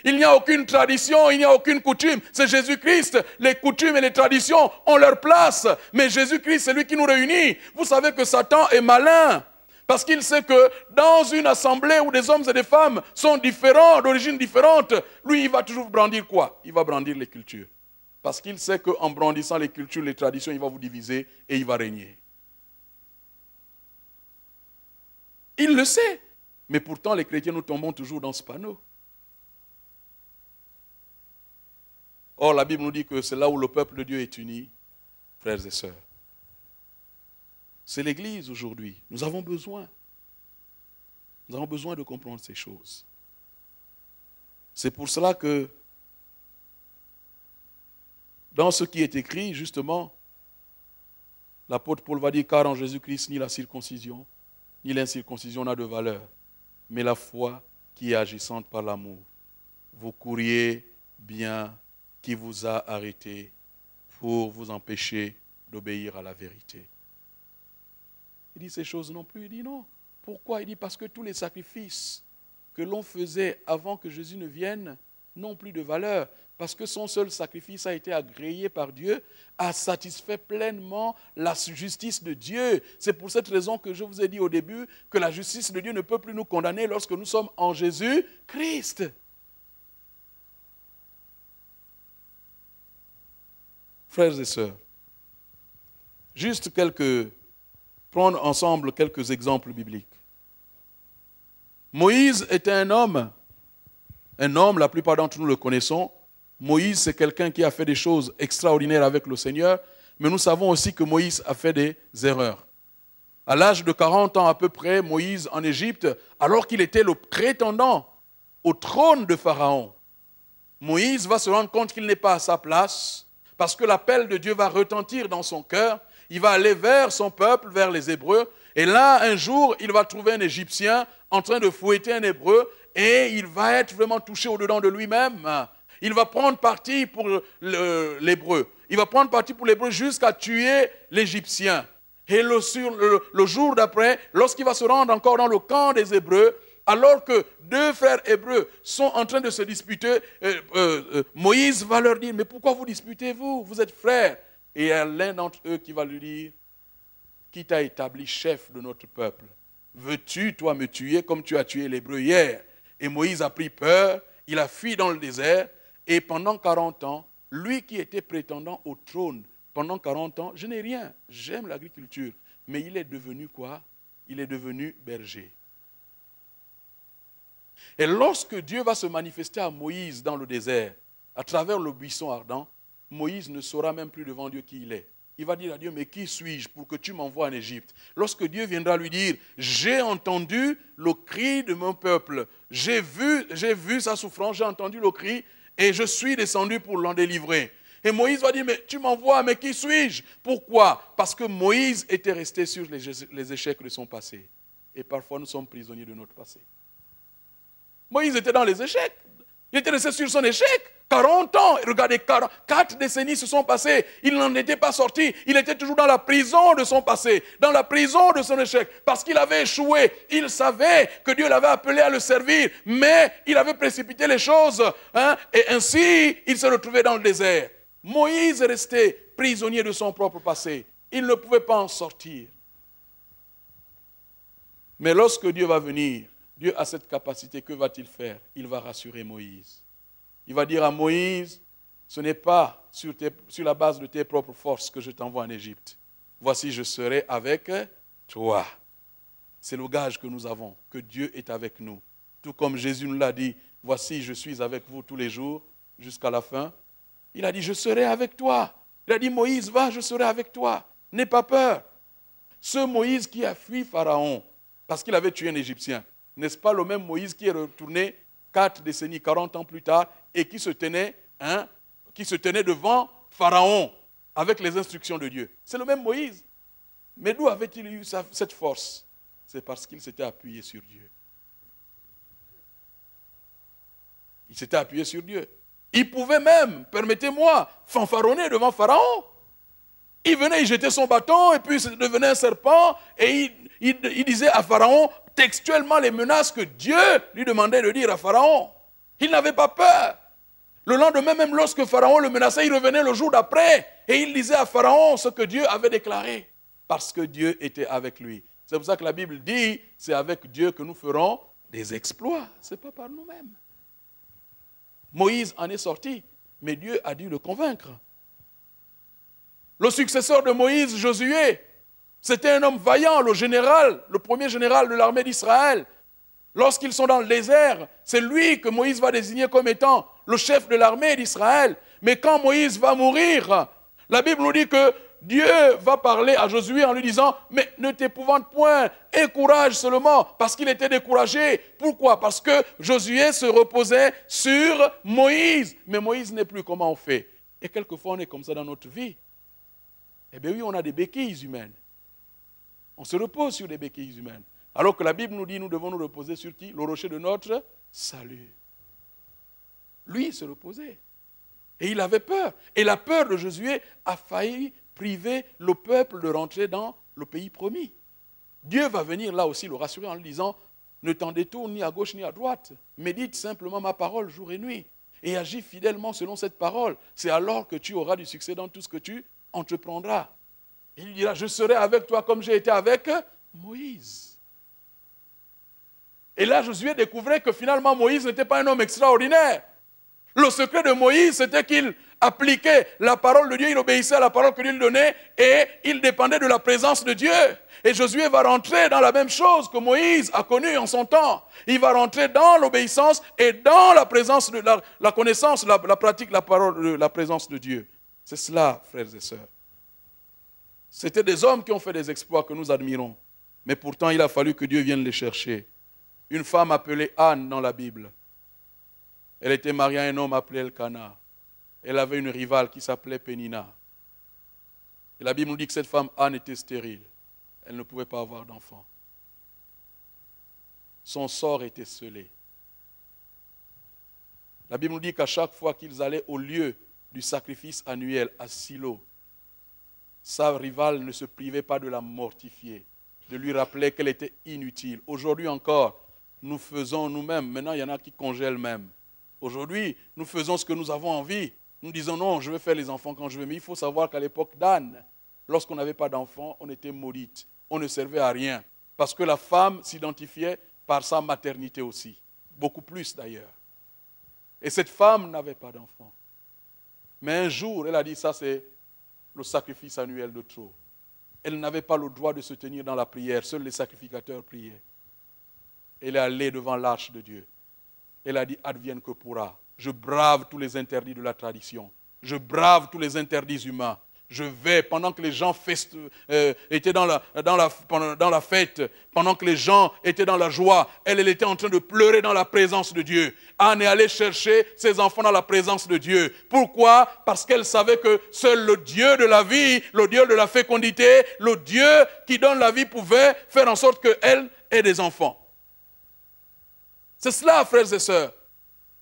A: Il n'y a aucune tradition, il n'y a aucune coutume. C'est Jésus-Christ. Les coutumes et les traditions ont leur place. Mais Jésus-Christ, c'est lui qui nous réunit. Vous savez que Satan est malin. Parce qu'il sait que dans une assemblée où des hommes et des femmes sont différents, d'origine différente, lui, il va toujours brandir quoi? Il va brandir les cultures. Parce qu'il sait qu'en brandissant les cultures, les traditions, il va vous diviser et il va régner. Il le sait. Mais pourtant, les chrétiens, nous tombons toujours dans ce panneau. Or, la Bible nous dit que c'est là où le peuple de Dieu est uni, frères et sœurs. C'est l'Église aujourd'hui. Nous avons besoin de comprendre ces choses. C'est pour cela que, dans ce qui est écrit, justement, l'apôtre Paul va dire, car en Jésus-Christ, ni la circoncision, ni l'incirconcision n'a de valeur, mais la foi qui est agissante par l'amour. Vous courriez bien qui vous a arrêté pour vous empêcher d'obéir à la vérité. Il dit ces choses non plus. Il dit non. Pourquoi? Il dit parce que tous les sacrifices que l'on faisait avant que Jésus ne vienne n'ont plus de valeur. Parce que son seul sacrifice a été agréé par Dieu, a satisfait pleinement la justice de Dieu. C'est pour cette raison que je vous ai dit au début que la justice de Dieu ne peut plus nous condamner lorsque nous sommes en Jésus-Christ. Frères et sœurs, juste prendre ensemble quelques exemples bibliques. Moïse était un homme, la plupart d'entre nous le connaissons. Moïse, c'est quelqu'un qui a fait des choses extraordinaires avec le Seigneur, mais nous savons aussi que Moïse a fait des erreurs. À l'âge de 40 ans à peu près, Moïse en Égypte, alors qu'il était le prétendant au trône de Pharaon, Moïse va se rendre compte qu'il n'est pas à sa place, parce que l'appel de Dieu va retentir dans son cœur. Il va aller vers son peuple, vers les Hébreux. Et là, un jour, il va trouver un Égyptien en train de fouetter un Hébreu. Et il va être vraiment touché au-dedans de lui-même. Il va prendre parti pour l'Hébreu. Il va prendre parti pour l'Hébreu jusqu'à tuer l'Égyptien. Et le jour d'après, lorsqu'il va se rendre encore dans le camp des Hébreux, alors que deux frères hébreux sont en train de se disputer, Moïse va leur dire, mais pourquoi vous disputez-vous? Vous êtes frères. Et il y a l'un d'entre eux qui va lui dire, qui t'a établi chef de notre peuple? Veux-tu, toi, me tuer comme tu as tué l'Hébreu hier? Et Moïse a pris peur, il a fui dans le désert, et pendant 40 ans, lui qui était prétendant au trône, pendant 40 ans, je n'ai rien, j'aime l'agriculture, mais il est devenu quoi? Il est devenu berger. Et lorsque Dieu va se manifester à Moïse dans le désert, à travers le buisson ardent, Moïse ne saura même plus devant Dieu qui il est. Il va dire à Dieu, mais qui suis-je pour que tu m'envoies en Égypte? Lorsque Dieu viendra lui dire, j'ai entendu le cri de mon peuple, j'ai vu sa souffrance, j'ai entendu le cri et je suis descendu pour l'en délivrer. Et Moïse va dire, mais tu m'envoies, mais qui suis-je? Pourquoi? Parce que Moïse était resté sur les échecs de son passé. Et parfois nous sommes prisonniers de notre passé. Moïse était dans les échecs. Il était resté sur son échec. 40 ans. Regardez, 4 décennies se sont passées. Il n'en était pas sorti. Il était toujours dans la prison de son passé. Dans la prison de son échec. Parce qu'il avait échoué. Il savait que Dieu l'avait appelé à le servir. Mais il avait précipité les choses. Et ainsi, il se retrouvait dans le désert. Moïse est resté prisonnier de son propre passé. Il ne pouvait pas en sortir. Mais lorsque Dieu va venir, Dieu a cette capacité, que va-t-il faire? Il va rassurer Moïse. Il va dire à Moïse, ce n'est pas sur la base de tes propres forces que je t'envoie en Égypte. Voici, je serai avec toi. C'est le gage que nous avons, que Dieu est avec nous. Tout comme Jésus nous l'a dit, voici, je suis avec vous tous les jours jusqu'à la fin. Il a dit, je serai avec toi. Il a dit, Moïse, va, je serai avec toi. N'aie pas peur. Ce Moïse qui a fui Pharaon, parce qu'il avait tué un Égyptien, n'est-ce pas le même Moïse qui est retourné 4 décennies, 40 ans plus tard, et qui se tenait devant Pharaon avec les instructions de Dieu? C'est le même Moïse. Mais d'où avait-il eu cette force? C'est parce qu'il s'était appuyé sur Dieu. Il s'était appuyé sur Dieu. Il pouvait même, permettez-moi, fanfaronner devant Pharaon. Il venait, il jetait son bâton, et puis il devenait un serpent, et il disait à Pharaon textuellement les menaces que Dieu lui demandait de dire à Pharaon. Il n'avait pas peur. Le lendemain, même lorsque Pharaon le menaçait, il revenait le jour d'après, et il disait à Pharaon ce que Dieu avait déclaré, parce que Dieu était avec lui. C'est pour ça que la Bible dit, c'est avec Dieu que nous ferons des exploits, ce n'est pas par nous-mêmes. Moïse en est sorti, mais Dieu a dû le convaincre. Le successeur de Moïse, Josué, c'était un homme vaillant, le général, le premier général de l'armée d'Israël. Lorsqu'ils sont dans le désert, c'est lui que Moïse va désigner comme étant le chef de l'armée d'Israël. Mais quand Moïse va mourir, la Bible nous dit que Dieu va parler à Josué en lui disant « Mais ne t'épouvante point, aie courage seulement » parce qu'il était découragé. Pourquoi? Parce que Josué se reposait sur Moïse. Mais Moïse n'est plus. Comment on fait? Et quelquefois on est comme ça dans notre vie. Eh bien oui, on a des béquilles humaines. On se repose sur des béquilles humaines. Alors que la Bible nous dit nous devons nous reposer sur qui? Le rocher de notre salut. Lui, il se reposait. Et il avait peur. Et la peur de Josué a failli priver le peuple de rentrer dans le pays promis. Dieu va venir là aussi le rassurer en lui disant « Ne t'en détourne ni à gauche ni à droite. Médite simplement ma parole jour et nuit. Et agis fidèlement selon cette parole. C'est alors que tu auras du succès dans tout ce que tu entreprendras. » Il dira « Je serai avec toi comme j'ai été avec Moïse. » Et là, Josué découvrait que finalement Moïse n'était pas un homme extraordinaire. Le secret de Moïse, c'était qu'il appliquait la parole de Dieu, il obéissait à la parole que Dieu lui donnait et il dépendait de la présence de Dieu. Et Josué va rentrer dans la même chose que Moïse a connue en son temps. Il va rentrer dans l'obéissance et dans la présence de la connaissance, la pratique, la parole, la présence de Dieu. C'est cela, frères et sœurs. C'était des hommes qui ont fait des exploits que nous admirons. Mais pourtant, il a fallu que Dieu vienne les chercher. Une femme appelée Anne dans la Bible. Elle était mariée à un homme appelé Elkana. Elle avait une rivale qui s'appelait Pénina. Et la Bible nous dit que cette femme Anne était stérile. Elle ne pouvait pas avoir d'enfant. Son sort était scellé. La Bible nous dit qu'à chaque fois qu'ils allaient au lieu du sacrifice annuel à Silo, sa rivale ne se privait pas de la mortifier, de lui rappeler qu'elle était inutile. Aujourd'hui encore, nous faisons nous-mêmes. Maintenant, il y en a qui congèlent même. Aujourd'hui, nous faisons ce que nous avons envie. Nous disons non, je vais faire les enfants quand je veux. Mais il faut savoir qu'à l'époque d'Anne, lorsqu'on n'avait pas d'enfants, on était maudite. On ne servait à rien. Parce que la femme s'identifiait par sa maternité aussi. Beaucoup plus d'ailleurs. Et cette femme n'avait pas d'enfants. Mais un jour, elle a dit ça, c'est le sacrifice annuel de trop. Elle n'avait pas le droit de se tenir dans la prière. Seuls les sacrificateurs priaient. Elle est allée devant l'arche de Dieu. Elle a dit, advienne que pourra. Je brave tous les interdits de la tradition. Je brave tous les interdits humains. Je vais, pendant que les gens étaient dans la fête, pendant que les gens étaient dans la joie, elle était en train de pleurer dans la présence de Dieu. Anne est allée chercher ses enfants dans la présence de Dieu. Pourquoi? Parce qu'elle savait que seul le Dieu de la vie, le Dieu de la fécondité, le Dieu qui donne la vie pouvait faire en sorte qu'elle ait des enfants. C'est cela, frères et sœurs.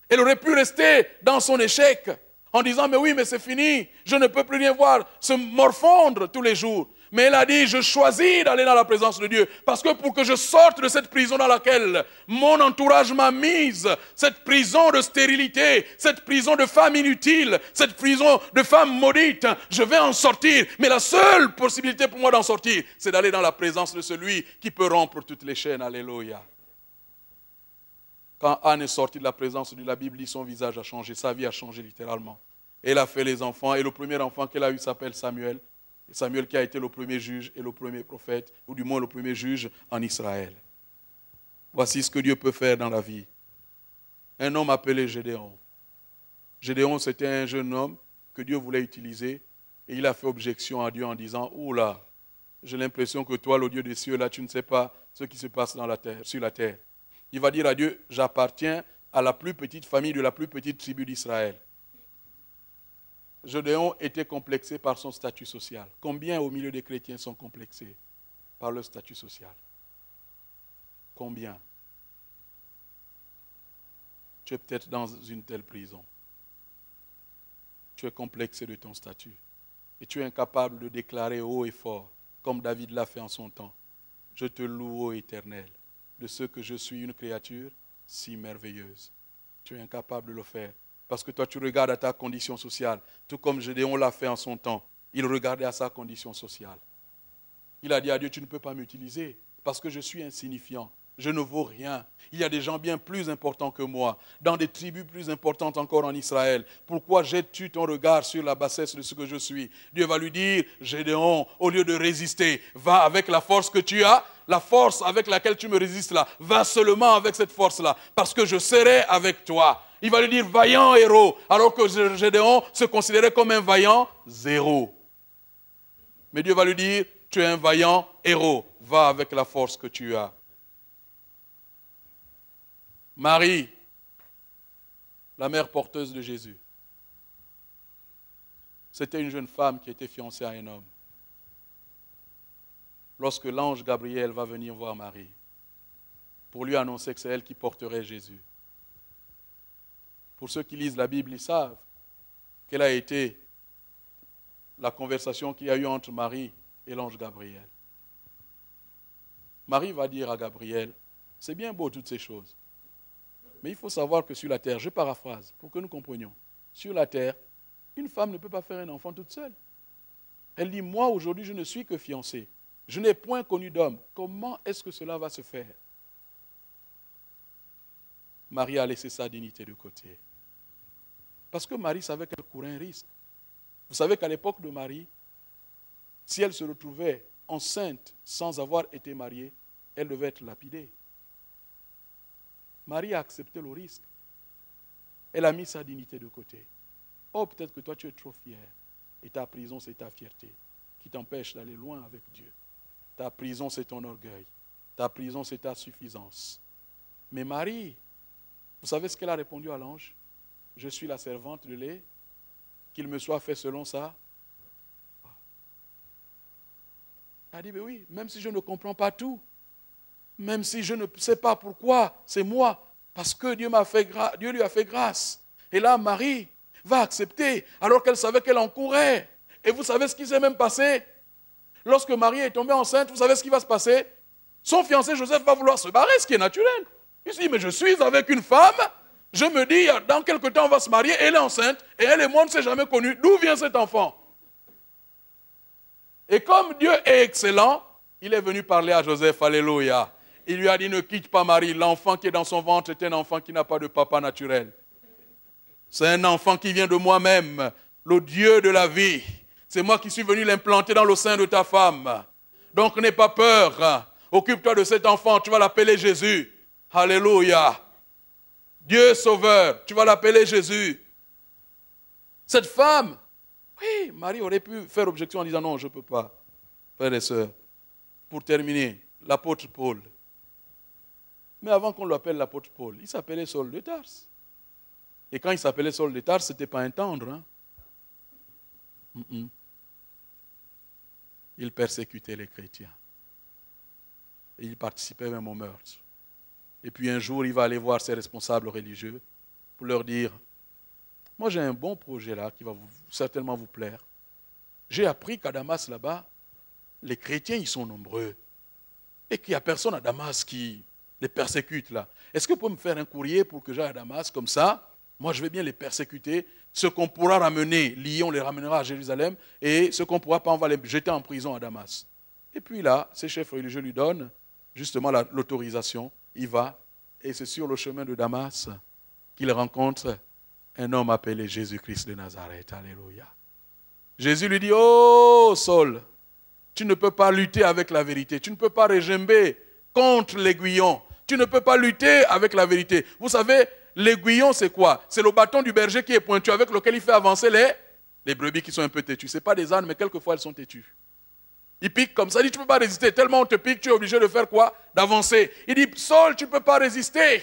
A: Elle aurait pu rester dans son échec en disant, mais oui, mais c'est fini, je ne peux plus rien voir, se morfondre tous les jours. Mais elle a dit, je choisis d'aller dans la présence de Dieu, parce que pour que je sorte de cette prison dans laquelle mon entourage m'a mise, cette prison de stérilité, cette prison de femme inutile, cette prison de femme maudite, je vais en sortir. Mais la seule possibilité pour moi d'en sortir, c'est d'aller dans la présence de celui qui peut rompre toutes les chaînes. Alléluia. Quand Anne est sortie de la présence de Dieu, la Bible dit son visage a changé, sa vie a changé littéralement. Elle a fait les enfants et le premier enfant qu'elle a eu s'appelle Samuel. Et Samuel qui a été le premier juge et le premier prophète, ou du moins le premier juge en Israël. Voici ce que Dieu peut faire dans la vie. Un homme appelé Gédéon. Gédéon, c'était un jeune homme que Dieu voulait utiliser Et il a fait objection à Dieu en disant, « Oula, j'ai l'impression que toi, le Dieu des cieux, là, tu ne sais pas ce qui se passe dans la terre, sur la terre. » Il va dire à Dieu, « J'appartiens à la plus petite famille de la plus petite tribu d'Israël. » Gédéon était complexé par son statut social. Combien au milieu des chrétiens sont complexés par leur statut social? Combien? Tu es peut-être dans une telle prison. Tu es complexé de ton statut. Et tu es incapable de déclarer haut et fort, comme David l'a fait en son temps. Je te loue, ô Éternel, de ce que je suis une créature si merveilleuse. Tu es incapable de le faire. Parce que toi, tu regardes à ta condition sociale, tout comme Gédéon l'a fait en son temps. Il regardait à sa condition sociale. Il a dit à Dieu, tu ne peux pas m'utiliser parce que je suis insignifiant. Je ne vaux rien. Il y a des gens bien plus importants que moi, dans des tribus plus importantes encore en Israël. Pourquoi jettes-tu ton regard sur la bassesse de ce que je suis? Dieu va lui dire, Gédéon, au lieu de résister, va avec la force que tu as, la force avec laquelle tu me résistes là, va seulement avec cette force-là, parce que je serai avec toi. Il va lui dire, vaillant héros, alors que Gédéon se considérait comme un vaillant zéro. Mais Dieu va lui dire, tu es un vaillant héros, va avec la force que tu as. Marie, la mère porteuse de Jésus, c'était une jeune femme qui était fiancée à un homme. Lorsque l'ange Gabriel va venir voir Marie, pour lui annoncer que c'est elle qui porterait Jésus. Pour ceux qui lisent la Bible, ils savent quelle a été la conversation qu'il y a eu entre Marie et l'ange Gabriel. Marie va dire à Gabriel, c'est bien beau toutes ces choses, mais il faut savoir que sur la terre, je paraphrase pour que nous comprenions, sur la terre, une femme ne peut pas faire un enfant toute seule. Elle dit, moi aujourd'hui je ne suis que fiancée, je n'ai point connu d'homme, comment est-ce que cela va se faire? Marie a laissé sa dignité de côté. Parce que Marie savait qu'elle courait un risque. Vous savez qu'à l'époque de Marie, si elle se retrouvait enceinte sans avoir été mariée, elle devait être lapidée. Marie a accepté le risque. Elle a mis sa dignité de côté. Oh, peut-être que toi tu es trop fier. Et ta prison, c'est ta fierté qui t'empêche d'aller loin avec Dieu. Ta prison, c'est ton orgueil. Ta prison, c'est ta suffisance. Mais Marie, vous savez ce qu'elle a répondu à l'ange? Je suis la servante de lait, qu'il me soit fait selon ça. Elle a dit, mais oui, même si je ne comprends pas tout, même si je ne sais pas pourquoi, c'est moi, parce que Dieu lui a fait grâce. Et là, Marie va accepter, alors qu'elle savait qu'elle encourait. Et vous savez ce qui s'est même passé? Lorsque Marie est tombée enceinte, vous savez ce qui va se passer? Son fiancé Joseph va vouloir se barrer, ce qui est naturel. Il se dit, mais je suis avec une femme, je me dis, dans quelque temps on va se marier, elle est enceinte, et elle et moi on ne s'est jamais connus. D'où vient cet enfant? Et comme Dieu est excellent, il est venu parler à Joseph, alléluia. Il lui a dit, ne quitte pas Marie, l'enfant qui est dans son ventre est un enfant qui n'a pas de papa naturel. C'est un enfant qui vient de moi-même, le Dieu de la vie. C'est moi qui suis venu l'implanter dans le sein de ta femme. Donc n'aie pas peur, occupe-toi de cet enfant, tu vas l'appeler Jésus. Alléluia. Dieu sauveur, tu vas l'appeler Jésus. Cette femme, oui, Marie aurait pu faire objection en disant non, je ne peux pas. Frères et sœurs, pour terminer, l'apôtre Paul. Mais avant qu'on l'appelle l'apôtre Paul, il s'appelait Saul de Tarse. Et quand il s'appelait Saul de Tarse, ce n'était pas un tendre. Il persécutait les chrétiens. Et il participait même au meurtre. Et puis un jour, il va aller voir ses responsables religieux pour leur dire, moi j'ai un bon projet là qui va certainement vous plaire. J'ai appris qu'à Damas là-bas, les chrétiens ils sont nombreux. Et qu'il n'y a personne à Damas qui les persécute là. Est-ce que vous pouvez me faire un courrier pour que j'aille à Damas comme ça? Moi je vais bien les persécuter. Ce qu'on pourra ramener, Lyon les ramènera à Jérusalem. Et ce qu'on ne pourra pas, on va les jeter en prison à Damas. Et puis là, ces chefs religieux lui donnent justement l'autorisation. Il va, et c'est sur le chemin de Damas qu'il rencontre un homme appelé Jésus-Christ de Nazareth. Alléluia. Jésus lui dit, oh Saul, tu ne peux pas lutter avec la vérité. Tu ne peux pas régimber contre l'aiguillon. Tu ne peux pas lutter avec la vérité. Vous savez, l'aiguillon c'est quoi? C'est le bâton du berger qui est pointu avec lequel il fait avancer Les brebis qui sont un peu têtues. Ce n'est pas des ânes, mais quelquefois elles sont têtues. Ils piquent comme ça. Il dit, tu ne peux pas résister. Tellement on te pique, tu es obligé de faire quoi? D'avancer. Il dit, Saul, tu ne peux pas résister.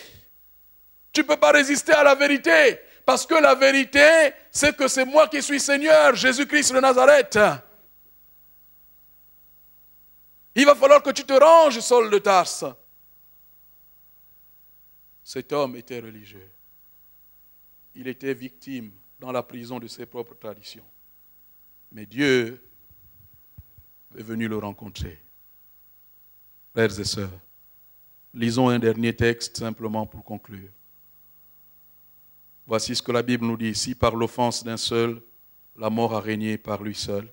A: Tu ne peux pas résister à la vérité. Parce que la vérité, c'est que c'est moi qui suis Seigneur, Jésus-Christ de Nazareth. Il va falloir que tu te ranges, Saul de Tarse. Cet homme était religieux. Il était victime dans la prison de ses propres traditions. Mais Dieu est venu le rencontrer. Frères et sœurs, lisons un dernier texte simplement pour conclure. Voici ce que la Bible nous dit. Si par l'offense d'un seul, la mort a régné par lui seul,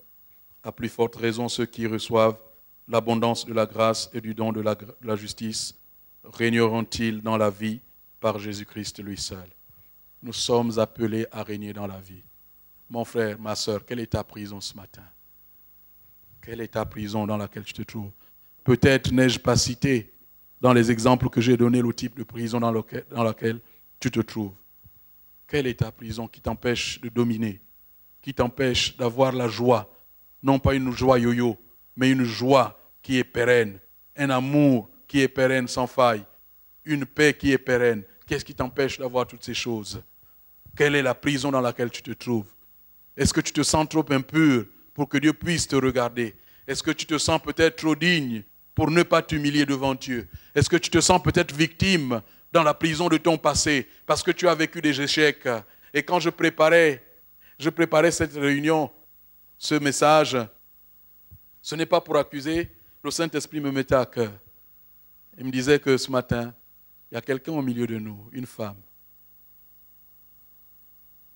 A: à plus forte raison ceux qui reçoivent l'abondance de la grâce et du don de la justice régneront-ils dans la vie par Jésus-Christ lui seul. Nous sommes appelés à régner dans la vie. Mon frère, ma soeur, quelle est ta prison ce matin? Quelle est ta prison dans laquelle tu te trouves? Peut-être n'ai-je pas cité dans les exemples que j'ai donnés le type de prison dans laquelle tu te trouves. Quelle est ta prison qui t'empêche de dominer, qui t'empêche d'avoir la joie, non pas une joie yo-yo, mais une joie qui est pérenne, un amour qui est pérenne sans faille, une paix qui est pérenne. Qu'est-ce qui t'empêche d'avoir toutes ces choses? Quelle est la prison dans laquelle tu te trouves? Est-ce que tu te sens trop impur pour que Dieu puisse te regarder? Est-ce que tu te sens peut-être trop digne pour ne pas t'humilier devant Dieu? Est-ce que tu te sens peut-être victime dans la prison de ton passé parce que tu as vécu des échecs? Et quand je préparais cette réunion, ce message, ce n'est pas pour accuser, le Saint-Esprit me mettait à cœur. Il me disait que ce matin, il y a quelqu'un au milieu de nous, une femme,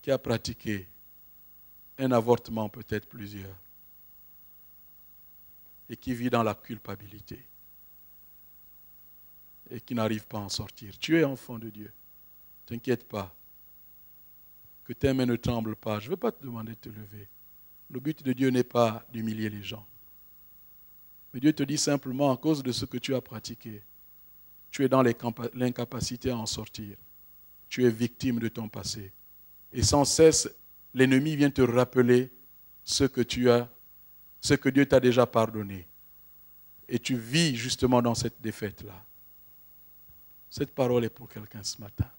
A: qui a pratiqué un avortement, peut-être plusieurs, et qui vit dans la culpabilité et qui n'arrive pas à en sortir. Tu es enfant de Dieu. Ne t'inquiète pas. Que tes mains ne tremblent pas. Je ne veux pas te demander de te lever. Le but de Dieu n'est pas d'humilier les gens. Mais Dieu te dit simplement, à cause de ce que tu as pratiqué, tu es dans l'incapacité à en sortir. Tu es victime de ton passé. Et sans cesse, l'ennemi vient te rappeler ce que Dieu t'a déjà pardonné. Et tu vis justement dans cette défaite-là. Cette parole est pour quelqu'un ce matin.